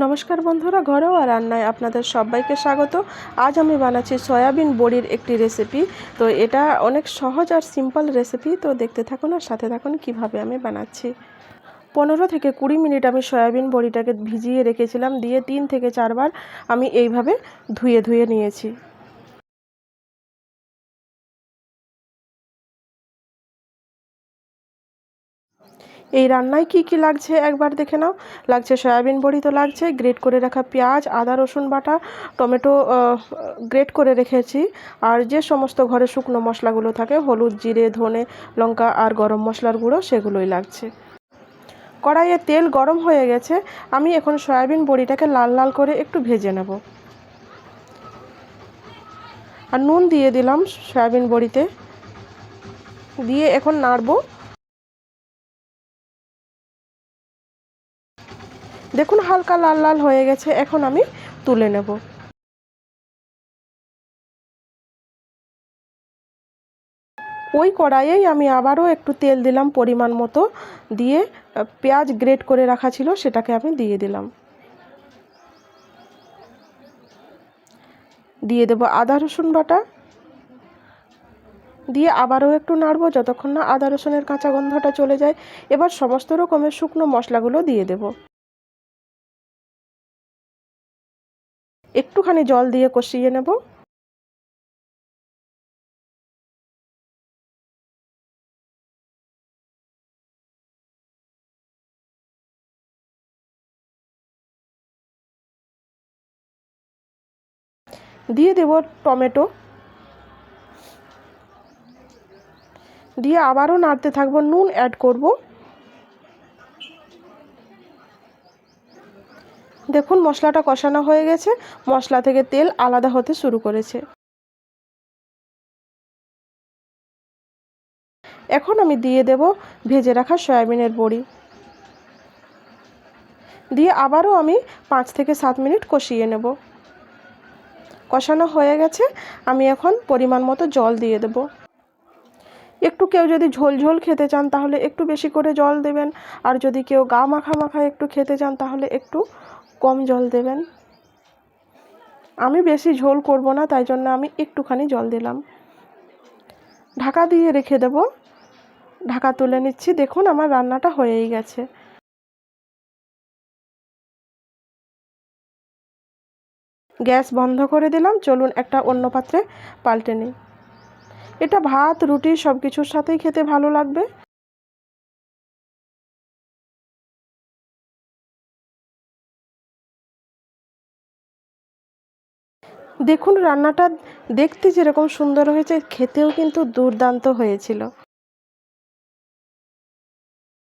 নমস্কার বন্ধুরা, ঘরোয়া রান্নায় আপনাদের সবাইকে স্বাগত। আজ আমি বানাচ্ছি সয়াবিন বড়ির একটি রেসিপি। তো এটা অনেক সহজ আর সিম্পল রেসিপি। তো দেখতে থাকুন আর সাথে থাকুন কিভাবে আমি বানাচ্ছি। 15 থেকে 20 মিনিট আমি সয়াবিন বড়িটাকে ভিজিয়ে রেখেছিলাম, দিয়ে 3 থেকে 4 বার আমি এইভাবে ধুয়ে নিয়েছি। এই রান্নায় কি কি লাগছে একবার দেখে নাও। লাগছে সয়াবিন বড়ি, তো লাগছে গ্রেট করে রাখা পেঁয়াজ, আদা রসুন বাটা, টমেটো গ্রেট করে রেখেছি, আর যে সমস্ত ঘরে শুকনো মশলাগুলো থাকে হলুদ, জিরে, ধনে, লঙ্কা আর গরম মশলার গুঁড়ো, সেগুলোই লাগছে। কড়াইয়ে তেল গরম হয়ে গেছে, আমি এখন সয়াবিন বড়িটাকে লাল লাল করে একটু ভেজে নেব। আর নুন দিয়ে দিলাম সয়াবিন বড়িতে, দিয়ে এখন নাড়বো। দেখুন হালকা লাল লাল হয়ে গেছে, এখন আমি তুলে নেব। ওই কড়াইয়েই আমি আবারও একটু তেল দিলাম পরিমাণ মতো, দিয়ে পেঁয়াজ গ্রেট করে রাখা ছিল সেটাকে আমি দিয়ে দিলাম। দিয়ে দেব আদা রসুন বাটা, দিয়ে আবারও একটু নাড়বো যতক্ষণ না আদা রসুনের কাঁচা গন্ধটা চলে যায়। এবার সমস্ত রকমের শুকনো মশলাগুলো দিয়ে দেব। একটুখানি জল দিয়ে কষিয়ে নেব। দিয়ে দেব টমেটো, দিয়ে আবারও নাড়তে থাকবো। নুন অ্যাড করব। দেখুন মশলাটা কষানো হয়ে গেছে, মশলা থেকে তেল আলাদা হতে শুরু করেছে। এখন আমি দিয়ে দেব ভেজে রাখা সয়াবিনের বড়ি, দিয়ে আবারও আমি 5 থেকে 7 মিনিট কষিয়ে নেব। কষানো হয়ে গেছে, আমি এখন পরিমাণ মতো জল দিয়ে দেব। একটু কেউ যদি ঝোল ঝোল খেতে চান তাহলে একটু বেশি করে জল দেবেন, আর যদি কেউ গা মাখা মাখা একটু খেতে চান তাহলে একটু কম জল দেবেন। আমি বেশি ঝোল করব না, তাই জন্য আমি একটুখানি জল দিলাম। ঢাকা দিয়ে রেখে দেব। ঢাকা তুলে নিচ্ছি। দেখুন আমার রান্নাটা হয়েই গেছে। গ্যাস বন্ধ করে দিলাম। চলুন একটা অন্য পাত্রে পাল্টে নিই। এটা ভাত, রুটি সব কিছুর সাথেই খেতে ভালো লাগবে। দেখুন রান্নাটা দেখতে যেরকম সুন্দর হয়েছে, খেতেও কিন্তু দুর্দান্ত হয়েছিল।